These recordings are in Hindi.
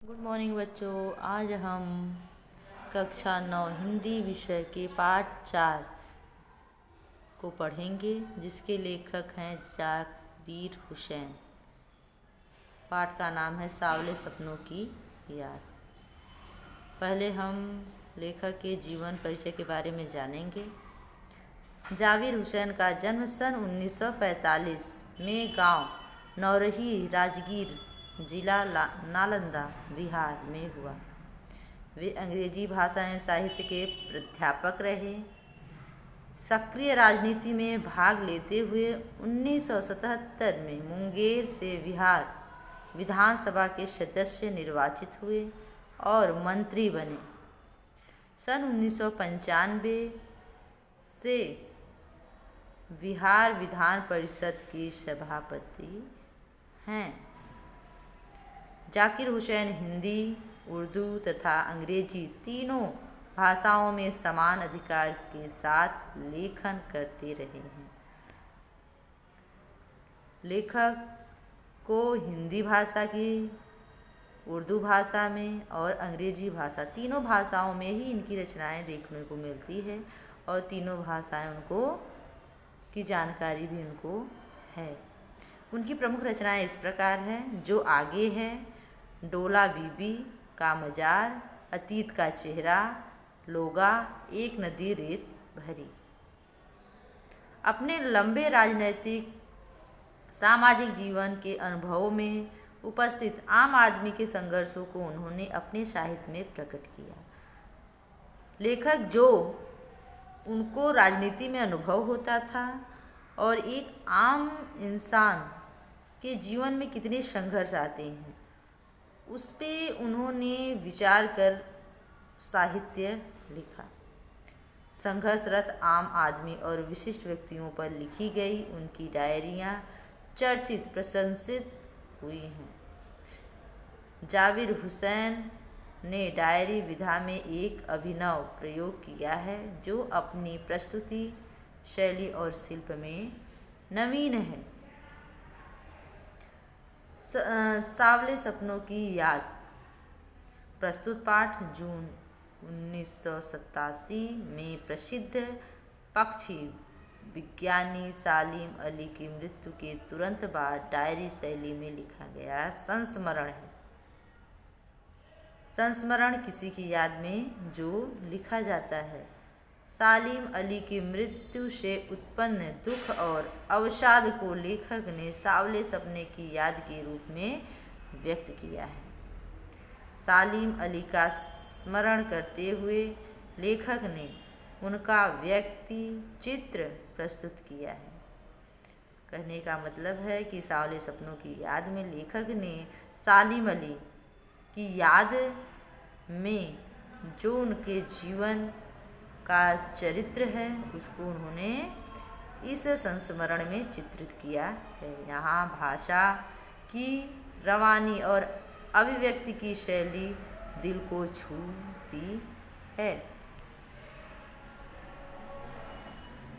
गुड मॉर्निंग बच्चों। आज हम कक्षा 9 हिंदी विषय के पाठ 4 को पढ़ेंगे, जिसके लेखक हैं जाकिर हुसैन। पाठ का नाम है सांवले सपनों की याद। पहले हम लेखक के जीवन परिचय के बारे में जानेंगे। जाकिर हुसैन का जन्म सन 1945 में गांव नौरही, राजगीर, जिला नालंदा, बिहार में हुआ। वे अंग्रेजी भाषा एवं साहित्य के प्राध्यापक रहे। सक्रिय राजनीति में भाग लेते हुए 1977 में मुंगेर से बिहार विधानसभा के सदस्य निर्वाचित हुए और मंत्री बने। सन 1995 से बिहार विधान परिषद के सभापति हैं। जाकिर हुसैन हिंदी, उर्दू तथा अंग्रेजी तीनों भाषाओं में समान अधिकार के साथ लेखन करते रहे हैं। लेखक को हिंदी भाषा की, उर्दू भाषा में और अंग्रेजी भाषा तीनों भाषाओं में ही इनकी रचनाएं देखने को मिलती है और तीनों भाषाएं उनको की जानकारी भी उनको है। उनकी प्रमुख रचनाएं इस प्रकार हैं। जो आगे है, डोला बीबी का मजार, अतीत का चेहरा, लोगा, एक नदी रेत भरी। अपने लंबे राजनैतिक सामाजिक जीवन के अनुभवों में उपस्थित आम आदमी के संघर्षों को उन्होंने अपने साहित्य में प्रकट किया। लेखक जो उनको राजनीति में अनुभव होता था और एक आम इंसान के जीवन में कितने संघर्ष आते हैं, उस पे उन्होंने विचार कर साहित्य लिखा। संघर्षरत आम आदमी और विशिष्ट व्यक्तियों पर लिखी गई उनकी डायरियाँ चर्चित, प्रशंसित हुई हैं। जाकिर हुसैन ने डायरी विधा में एक अभिनव प्रयोग किया है, जो अपनी प्रस्तुति शैली और शिल्प में नवीन है। सांवले सपनों की याद। प्रस्तुत पाठ जून 1987 में प्रसिद्ध पक्षी विज्ञानी सालिम अली की मृत्यु के तुरंत बाद डायरी शैली में लिखा गया संस्मरण है। संस्मरण किसी की याद में जो लिखा जाता है। सालिम अली की मृत्यु से उत्पन्न दुख और अवसाद को लेखक ने सांवले सपने की याद के रूप में व्यक्त किया है। सालिम अली का स्मरण करते हुए लेखक ने उनका व्यक्ति चित्र प्रस्तुत किया है। कहने का मतलब है कि सांवले सपनों की याद में लेखक ने सालिम अली की याद में जो उनके जीवन का चरित्र है, उसको उन्होंने इस संस्मरण में चित्रित किया है। यहाँ भाषा की रवानी और अभिव्यक्ति की शैली दिल को छूती है।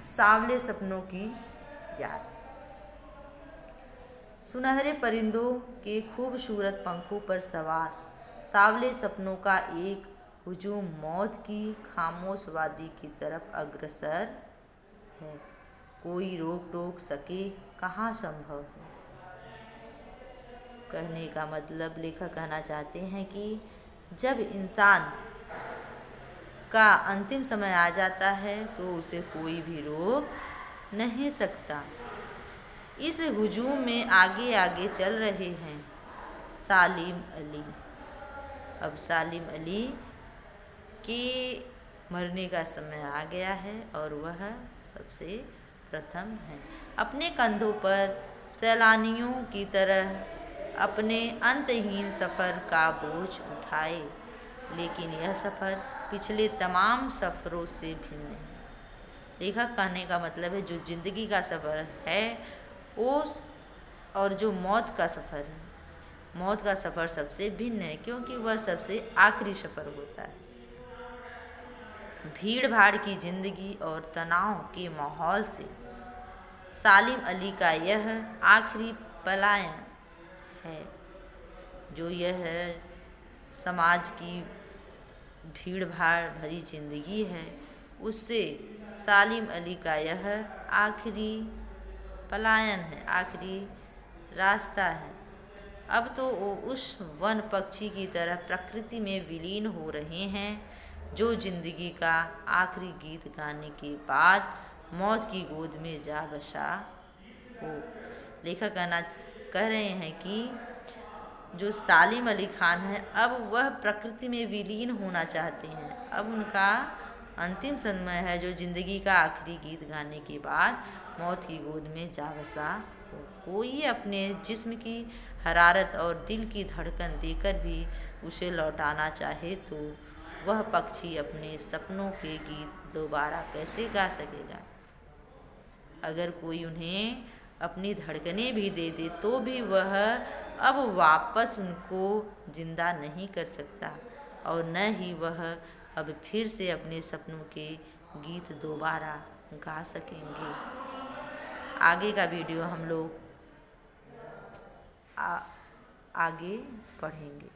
सांवले सपनों की याद। सुनहरे परिंदों के खूबसूरत पंखों पर सवार सांवले सपनों का एक हुजूम मौत की खामोश वादी की तरफ अग्रसर है। कोई रोक टोक सके कहाँ संभव है। कहने का मतलब लेखक कहना चाहते हैं कि जब इंसान का अंतिम समय आ जाता है तो उसे कोई भी रोक नहीं सकता। इस हुजूम में आगे आगे चल रहे हैं सालिम अली। अब सालिम अली के मरने का समय आ गया है और वह सबसे प्रथम है। अपने कंधों पर सैलानियों की तरह अपने अंतहीन सफ़र का बोझ उठाए, लेकिन यह सफ़र पिछले तमाम सफ़रों से भिन्न है। लेखक कहने का मतलब है जो जिंदगी का सफ़र है वो और जो मौत का सफ़र है, मौत का सफ़र सबसे भिन्न है, क्योंकि वह सबसे आखिरी सफ़र होता है। भीड़ भाड़ की जिंदगी और तनाव के माहौल से सालिम अली का यह आखिरी पलायन है। जो यह समाज की भीड़ भाड़ भरी जिंदगी है, उससे सालिम अली का यह आखिरी पलायन है, आखिरी रास्ता है। अब तो वो उस वन पक्षी की तरह प्रकृति में विलीन हो रहे हैं जो जिंदगी का आखिरी गीत गाने के बाद मौत की गोद में जा बसा हो। लेखक कह रहे हैं कि जो सालिम अली खान है, अब वह प्रकृति में विलीन होना चाहते हैं। अब उनका अंतिम समय है जो जिंदगी का आखिरी गीत गाने के बाद मौत की गोद में जा बसा हो। कोई अपने जिस्म की हरारत और दिल की धड़कन देकर भी उसे लौटाना चाहे तो वह पक्षी अपने सपनों के गीत दोबारा कैसे गा सकेगा। अगर कोई उन्हें अपनी धड़कनें भी दे दे तो भी वह अब वापस उनको जिंदा नहीं कर सकता और न ही वह अब फिर से अपने सपनों के गीत दोबारा गा सकेंगे। आगे का वीडियो हम लोग आगे पढ़ेंगे।